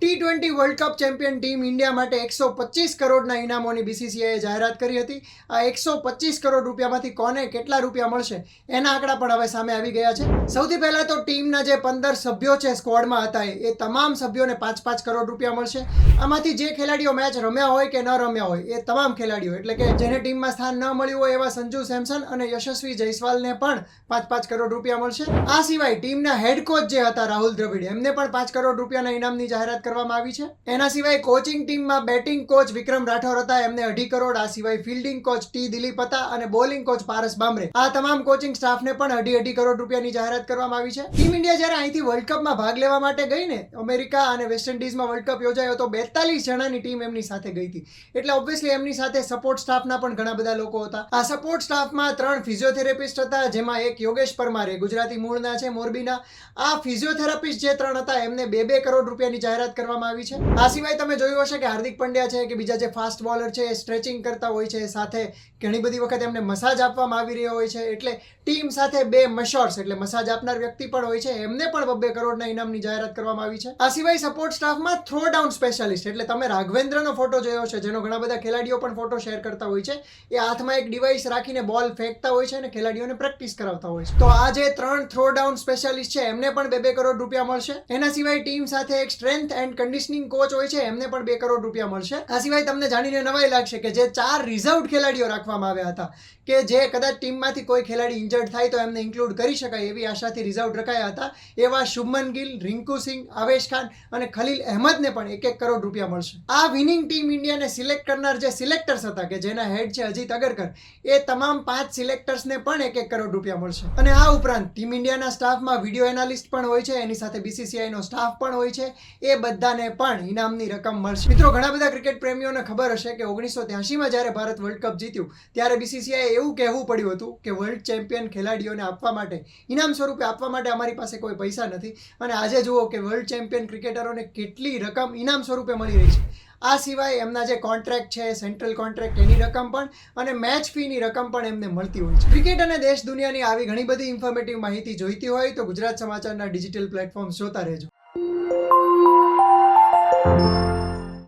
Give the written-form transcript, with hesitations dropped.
T20 world cup champion team India માટે 125 કરોડના ઇનામોની બીસીસીઆઈએ જાહેરાત કરી હતી. આ 125 કરોડ રૂપિયામાંથી કોને કેટલા રૂપિયા મળશે એના આંકડા પણ હવે સામે આવી ગયા છે. સૌથી પહેલા તો ટીમના જે 15 સભ્યો છે સ્ક્વોડમાં હતા એ તમામ સભ્યોને 5-5 કરોડ રૂપિયા મળશે. આમાંથી જે ખેલાડીઓ મેચ રમ્યા હોય કે ન રમ્યા હોય એ તમામ ખેલાડીઓ એટલે કે જેને ટીમમાં સ્થાન ન મળ્યું હોય એવા સંજુ સેમસન અને યશસ્વી જયસ્વાલને પણ 5-5 કરોડ રૂપિયા મળશે. આ સિવાય ટીમના હેડ કોચ જે હતા રાહુલ દ્રવિડ એમને પણ 5 કરોડ રૂપિયાના ઇનામની જાહેરાત કરવામાં આવી છે. એના સિવાય કોચિંગ ટીમમાં બેટિંગ કોચ વિક્રમ રાઠોર હતા એમને 2.5 કરોડ. આ સિવાય ફિલ્ડિંગ કોચ ટી દિલીપ હતા અને બોલિંગ કોચ પારસ બામરે. આ તમામ કોચિંગ સ્ટાફને પણ 2.5 કરોડ રૂપિયાની જાહેરાત કરવામાં આવી છે. ટીમ ઇન્ડિયા જ્યારે અહીંથી વર્લ્ડ કપમાં ભાગ લેવા માટે ગઈ ને અમેરિકા અને વેસ્ટ ઇન્ડિઝમાં વર્લ્ડ કપ યોજાયો તો 42 જણાની ટીમ એમની સાથે ગઈ હતી. એટલે ઓબ્વિયસલી એમની સાથે સપોર્ટ સ્ટાફના પણ ઘણા બધા લોકો હતા. આ સપોર્ટ સ્ટાફમાં 3 ફિઝિયોથેરાપિસ્ટ હતા જેમાં એક યોગેશ પરમાર ગુજરાતી મૂળના છે મોરબીના. આ ફિઝિયોથેરાપિસ્ટ જે 3 હતા એમને 2-2 કરોડ રૂપિયાની જાહેરાત કરવામાં આવી છે. આ સિવાય તમે જોયું હશે કે હાર્દિક પંડ્યા છે કે બીજા જે ફાસ્ટ બોલર છે એ સ્ટ્રેચિંગ કરતા હોય છે, સાથે ઘણી બધી વખત એમને મસાજ આપવામાં આવી રહ્યો હોય છે. એટલે ટીમ સાથે 2 મશોર્સ એટલે મસાજ આપનાર વ્યક્તિ પણ હોય છે એમને પણ 2 કરોડના ઇનામની જાહેરાત કરવામાં આવી છે. આ સિવાય સપોર્ટ સ્ટાફમાં થ્રો ડાઉન સ્પેશિયાલિસ્ટ એટલે તમે રાઘવેન્દ્રનો ફોટો જોયો છે જેનો ઘણા બધા ખેલાડીઓ પણ ફોટો શેર કરતા હોય છે. એ હાથમાં એક ડિવાઇસ રાખીને બોલ ફેંકતા હોય છે અને ખેલાડીઓને પ્રેક્ટિસ કરાવતા હોય છે. તો આ જે 3 થ્રો ડાઉન સ્પેશિયાલિસ્ટ છે એમને પણ 2-2 કરોડ રૂપિયા મળશે. એના સિવાય ટીમ સાથે એક સ્ટ્રેન્થ એન્ડ કન્ડિશનિંગ કોચ હોય છે એમને પણ 2 કરોડ રૂપિયા મળશે. આ સિવાય તમને જાણીને નવાઈ લાગશે કે જે 4 રિઝર્વડ ખેલાડીઓ રાખવામાં આવ્યા હતા કે જે કદાચ ટીમમાંથી કોઈ ખેલાડી ઇન્જર્ડ થાય તો એમને ઇન્ક્લુડ કરી શકાય એવી આશાથી રિઝર્વડ રખાયા હતા. એવા શુભમન ગિલ, રિંકુ સિંહ, આવેશ ખાન અને ખલીલ અહેમદને પણ 1-1 કરોડ રૂપિયા મળશે. આ વિનિંગ ટીમ ઇન્ડિયાને સિલેક્ટ કરનાર જે સિલેક્ટર્સ હતા કે જેના હેડ છે અજીત અગરકર, એ તમામ 5 સિલેક્ટર્સને પણ 1-1 કરોડ રૂપિયા મળશે. અને આ ઉપરાંત ટીમ ઇન્ડિયાના સ્ટાફમાં વિડીયો એનાલિસ્ટ પણ હોય છે, એની સાથે બીસીસીઆઈનો સ્ટાફ પણ હોય છે. એ બધાને પણ ઇનામની રકમ મળશે. મિત્રો, ઘણા બધા ક્રિકેટ પ્રેમીઓને ખબર હશે કે 1983માં જ્યારે ભારત વર્લ્ડ કપ જીત્યું ત્યારે બીસીસીઆઈએ એવું કહેવું પડ્યું હતું કે વર્લ્ડ ચેમ્પિયન ખેલાડીઓને આપવા માટે ઇનામ સ્વરૂપે આપવા માટે અમારી પાસે કોઈ પૈસા નથી. અને આજે જુઓ કે વર્લ્ડ ચેમ્પિયન ક્રિકેટરોને કેટલી રકમ ઇનામ સ્વરૂપે મળી રહી છે. આ સિવાય એમના જે કોન્ટ્રાક્ટ છે, સેન્ટ્રલ કોન્ટ્રાક્ટ, એની રકમ પણ અને મેચ ફીની રકમ પણ એમને મળતી હોય છે. ક્રિકેટ અને દેશ દુનિયાની આવી ઘણી બધી ઇન્ફોર્મેટિવ માહિતી જોઈતી હોય તો ગુજરાત સમાચારના ડિજિટલ પ્લેટફોર્મ્સ જોતા રહેજો.